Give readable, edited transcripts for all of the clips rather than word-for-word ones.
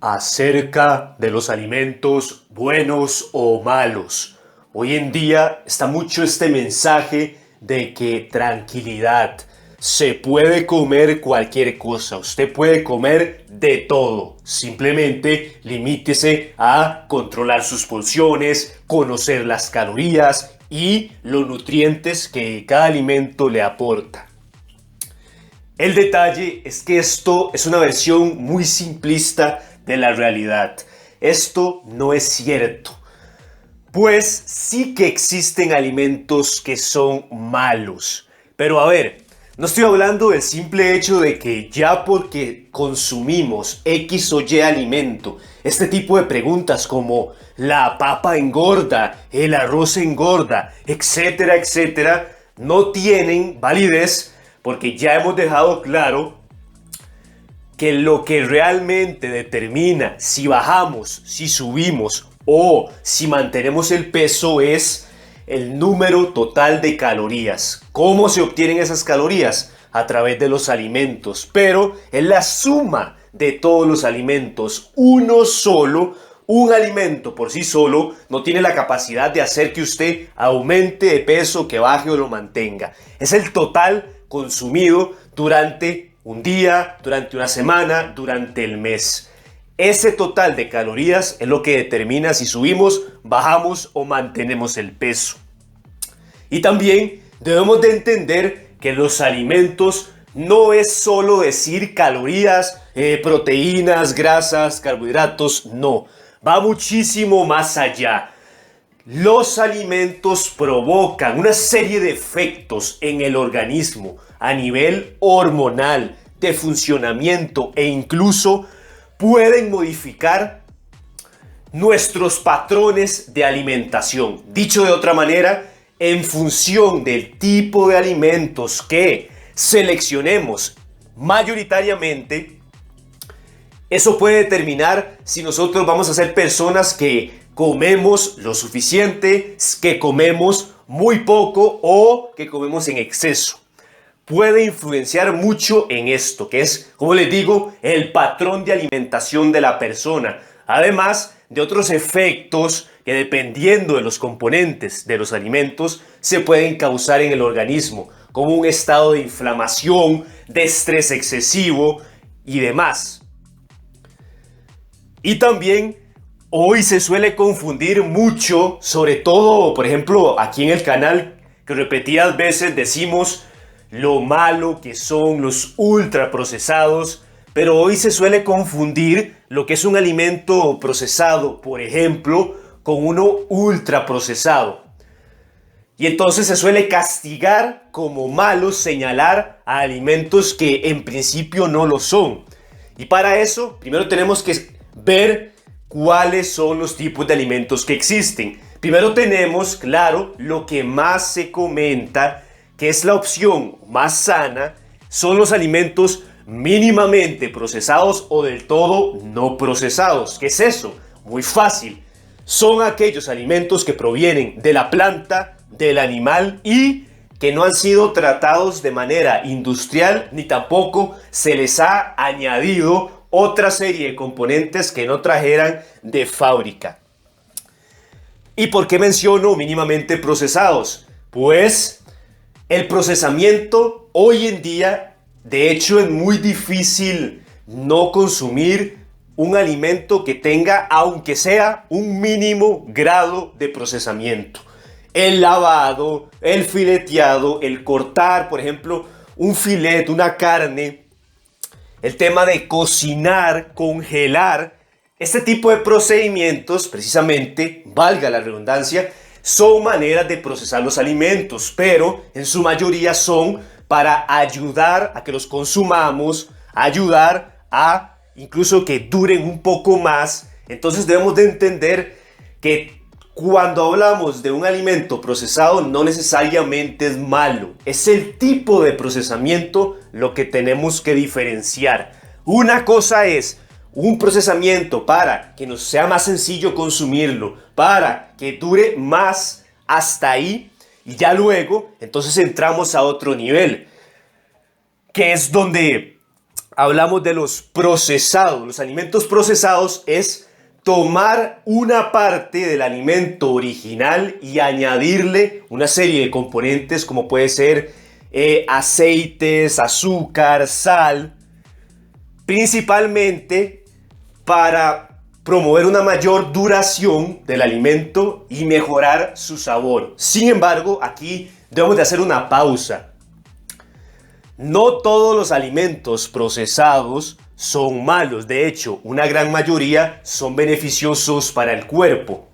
Acerca de los alimentos buenos o malos. Hoy en día está mucho este mensaje de que tranquilidad, se puede comer cualquier cosa, usted puede comer de todo, simplemente limítese a controlar sus porciones, conocer las calorías y los nutrientes que cada alimento le aporta. El detalle es que esto es una versión muy simplista de la realidad. Esto no es cierto. Pues sí que existen alimentos que son malos. Pero a ver, no estoy hablando del simple hecho de que ya porque consumimos X o Y alimento, este tipo de preguntas como la papa engorda, el arroz engorda, etcétera, etcétera, no tienen validez porque ya hemos dejado claro que lo que realmente determina si bajamos, si subimos o si mantenemos el peso es el número total de calorías. ¿Cómo se obtienen esas calorías? A través de los alimentos, pero es la suma de todos los alimentos. Uno solo, un alimento por sí solo, no tiene la capacidad de hacer que usted aumente de peso, que baje o lo mantenga. Es el total consumido durante un día, durante una semana, durante el mes. Ese total de calorías es lo que determina si subimos, bajamos o mantenemos el peso. Y también debemos de entender que los alimentos no es solo decir calorías, proteínas, grasas, carbohidratos, no. Va muchísimo más allá. Los alimentos provocan una serie de efectos en el organismo a nivel hormonal, de funcionamiento e incluso pueden modificar nuestros patrones de alimentación. Dicho de otra manera, en función del tipo de alimentos que seleccionemos mayoritariamente, eso puede determinar si nosotros vamos a ser personas que comemos lo suficiente, que comemos muy poco o que comemos en exceso. Puede influenciar mucho en esto, que es, como les digo, el patrón de alimentación de la persona. Además de otros efectos que dependiendo de los componentes de los alimentos se pueden causar en el organismo, como un estado de inflamación, de estrés excesivo y demás. Y también hoy se suele confundir mucho, sobre todo, por ejemplo, aquí en el canal, que repetidas veces decimos lo malo que son los ultraprocesados, pero hoy se suele confundir lo que es un alimento procesado, por ejemplo, con uno ultraprocesado. Y entonces se suele castigar como malo señalar a alimentos que en principio no lo son. Y para eso, primero tenemos que ver cuáles son los tipos de alimentos que existen. Primero tenemos, claro, lo que más se comenta, que es la opción más sana, son los alimentos mínimamente procesados o del todo no procesados. ¿Qué es eso? Muy fácil. Son aquellos alimentos que provienen de la planta, del animal y que no han sido tratados de manera industrial ni tampoco se les ha añadido otra serie de componentes que no trajeran de fábrica. ¿Y por qué menciono mínimamente procesados? Pues el procesamiento hoy en día, de hecho, es muy difícil no consumir un alimento que tenga, aunque sea, un mínimo grado de procesamiento. El lavado, el fileteado, el cortar, por ejemplo, un filet, una carne, el tema de cocinar, congelar, este tipo de procedimientos, precisamente, valga la redundancia, son maneras de procesar los alimentos, pero en su mayoría son para ayudar a que los consumamos, ayudar a incluso que duren un poco más. Entonces debemos de entender que cuando hablamos de un alimento procesado no necesariamente es malo, es el tipo de procesamiento lo que tenemos que diferenciar. Una cosa es un procesamiento para que nos sea más sencillo consumirlo, para que dure más hasta ahí y ya luego entonces entramos a otro nivel, que es donde hablamos de los procesados. Los alimentos procesados es tomar una parte del alimento original y añadirle una serie de componentes como puede ser aceites, azúcar, sal, principalmente para promover una mayor duración del alimento y mejorar su sabor. Sin embargo, aquí debemos de hacer una pausa. No todos los alimentos procesados son malos. De hecho, una gran mayoría son beneficiosos para el cuerpo,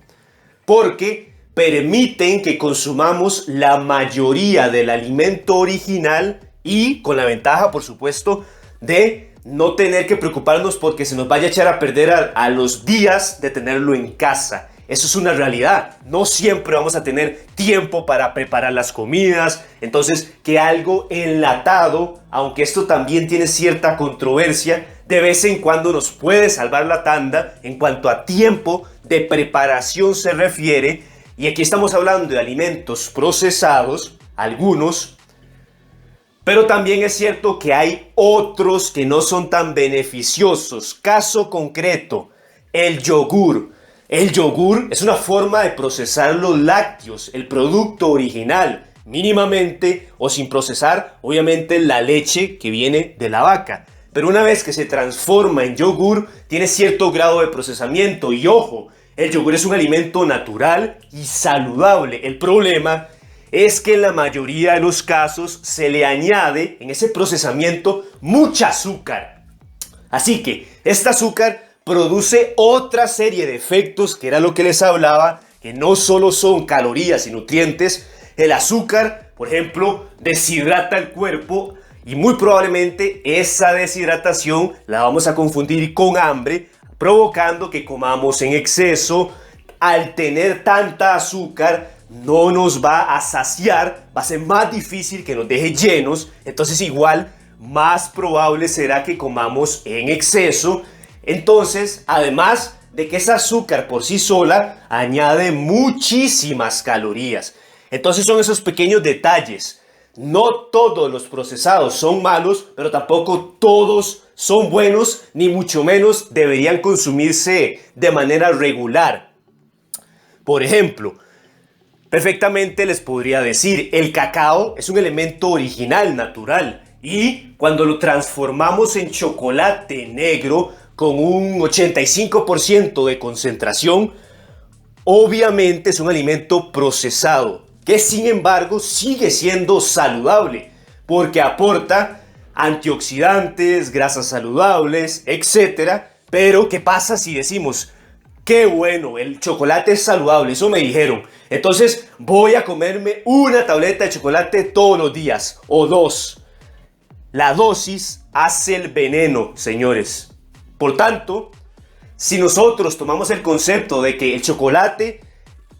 porque permiten que consumamos la mayoría del alimento original y con la ventaja, por supuesto, de no tener que preocuparnos porque se nos vaya a echar a perder a los días de tenerlo en casa. Eso es una realidad. No siempre vamos a tener tiempo para preparar las comidas. Entonces, que algo enlatado, aunque esto también tiene cierta controversia, de vez en cuando nos puede salvar la tanda en cuanto a tiempo de preparación se refiere. Y aquí estamos hablando de alimentos procesados, algunos, pero también es cierto que hay otros que no son tan beneficiosos. Caso concreto, el yogur. El yogur es una forma de procesar los lácteos, el producto original, mínimamente o sin procesar, obviamente la leche que viene de la vaca. Pero una vez que se transforma en yogur, tiene cierto grado de procesamiento. Y ojo, el yogur es un alimento natural y saludable. El problema es que en la mayoría de los casos se le añade en ese procesamiento mucha azúcar. Así que este azúcar produce otra serie de efectos, que era lo que les hablaba, que no solo son calorías y nutrientes. El azúcar, por ejemplo, deshidrata el cuerpo y muy probablemente esa deshidratación la vamos a confundir con hambre, provocando que comamos en exceso. Al tener tanta azúcar, no nos va a saciar, va a ser más difícil que nos deje llenos, entonces igual más probable será que comamos en exceso. Entonces, además de que ese azúcar por sí sola añade muchísimas calorías. Entonces son esos pequeños detalles. No todos los procesados son malos, pero tampoco todos son buenos, ni mucho menos deberían consumirse de manera regular. Por ejemplo, perfectamente les podría decir, el cacao es un elemento original, natural, y cuando lo transformamos en chocolate negro con un 85% de concentración, obviamente es un alimento procesado, que sin embargo sigue siendo saludable, porque aporta antioxidantes, grasas saludables, etc. Pero, ¿qué pasa si decimos, qué bueno, el chocolate es saludable, eso me dijeron, entonces voy a comerme una tableta de chocolate todos los días, o dos? La dosis hace el veneno, señores. Por tanto, si nosotros tomamos el concepto de que el chocolate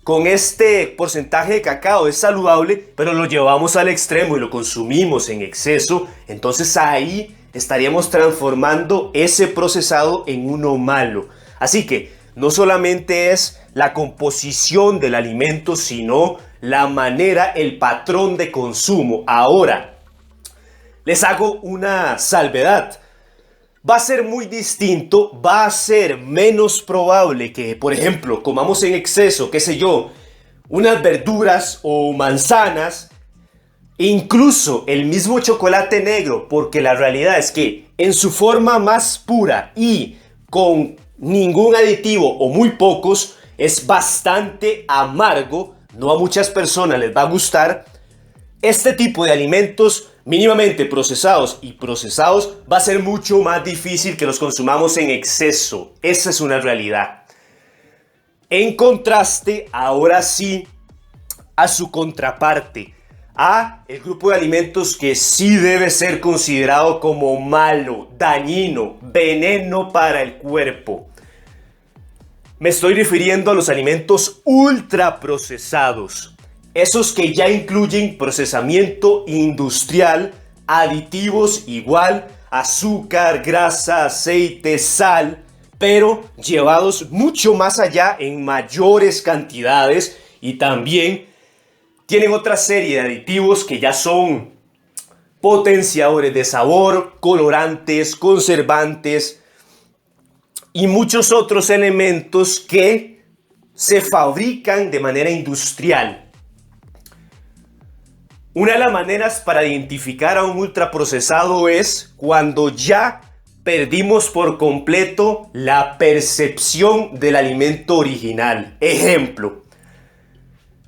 con este porcentaje de cacao es saludable, pero lo llevamos al extremo y lo consumimos en exceso, entonces ahí estaríamos transformando ese procesado en uno malo. Así que no solamente es la composición del alimento, sino la manera, el patrón de consumo. Ahora, les hago una salvedad. Va a ser muy distinto, va a ser menos probable que, por ejemplo, comamos en exceso, qué sé yo, unas verduras o manzanas, incluso el mismo chocolate negro, porque la realidad es que en su forma más pura y con ningún aditivo o muy pocos, es bastante amargo, no a muchas personas les va a gustar. Este tipo de alimentos mínimamente procesados y procesados va a ser mucho más difícil que los consumamos en exceso. Esa es una realidad. En contraste, ahora sí, a su contraparte, a el grupo de alimentos que sí debe ser considerado como malo, dañino, veneno para el cuerpo. Me estoy refiriendo a los alimentos ultraprocesados. Esos que ya incluyen procesamiento industrial, aditivos igual, azúcar, grasa, aceite, sal, pero llevados mucho más allá en mayores cantidades, y también tienen otra serie de aditivos que ya son potenciadores de sabor, colorantes, conservantes y muchos otros elementos que se fabrican de manera industrial. Una de las maneras para identificar a un ultraprocesado es cuando ya perdimos por completo la percepción del alimento original. Ejemplo,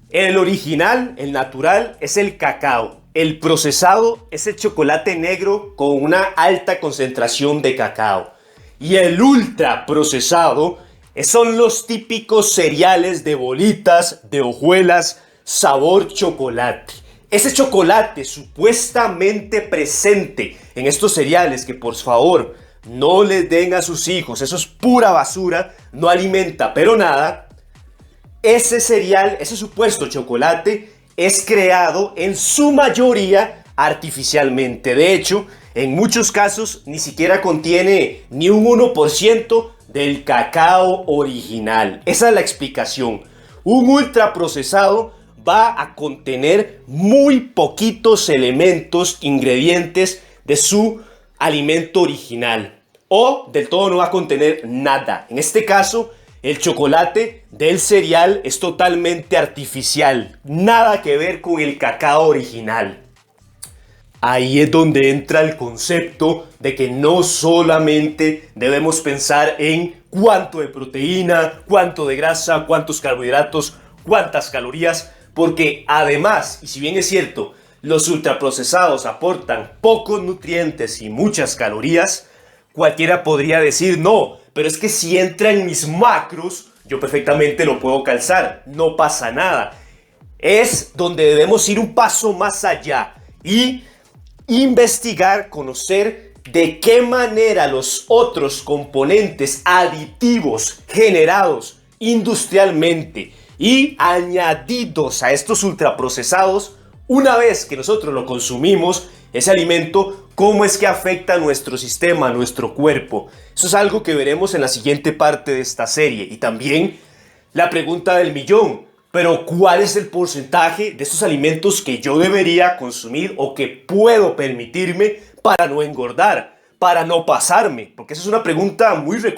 el original, el natural, es el cacao. El procesado es el chocolate negro con una alta concentración de cacao. Y el ultraprocesado son los típicos cereales de bolitas, de hojuelas, sabor chocolate. Ese chocolate supuestamente presente en estos cereales, que por favor no les den a sus hijos, eso es pura basura, no alimenta pero nada. Ese cereal, ese supuesto chocolate, es creado en su mayoría artificialmente. De hecho, en muchos casos ni siquiera contiene ni un 1% del cacao original. Esa es la explicación. Un ultraprocesado va a contener muy poquitos elementos, ingredientes de su alimento original. O del todo no va a contener nada. En este caso, el chocolate del cereal es totalmente artificial. Nada que ver con el cacao original. Ahí es donde entra el concepto de que no solamente debemos pensar en cuánto de proteína, cuánto de grasa, cuántos carbohidratos, cuántas calorías, porque además, y si bien es cierto, los ultraprocesados aportan pocos nutrientes y muchas calorías, cualquiera podría decir no, pero es que si entra en mis macros, yo perfectamente lo puedo calzar, no pasa nada. Es donde debemos ir un paso más allá y investigar, conocer de qué manera los otros componentes aditivos generados industrialmente y añadidos a estos ultraprocesados, una vez que nosotros lo consumimos, ese alimento, cómo es que afecta a nuestro sistema, a nuestro cuerpo. Eso es algo que veremos en la siguiente parte de esta serie. Y también la pregunta del millón. Pero ¿cuál es el porcentaje de estos alimentos que yo debería consumir o que puedo permitirme para no engordar, para no pasarme? Porque esa es una pregunta muy recurrente.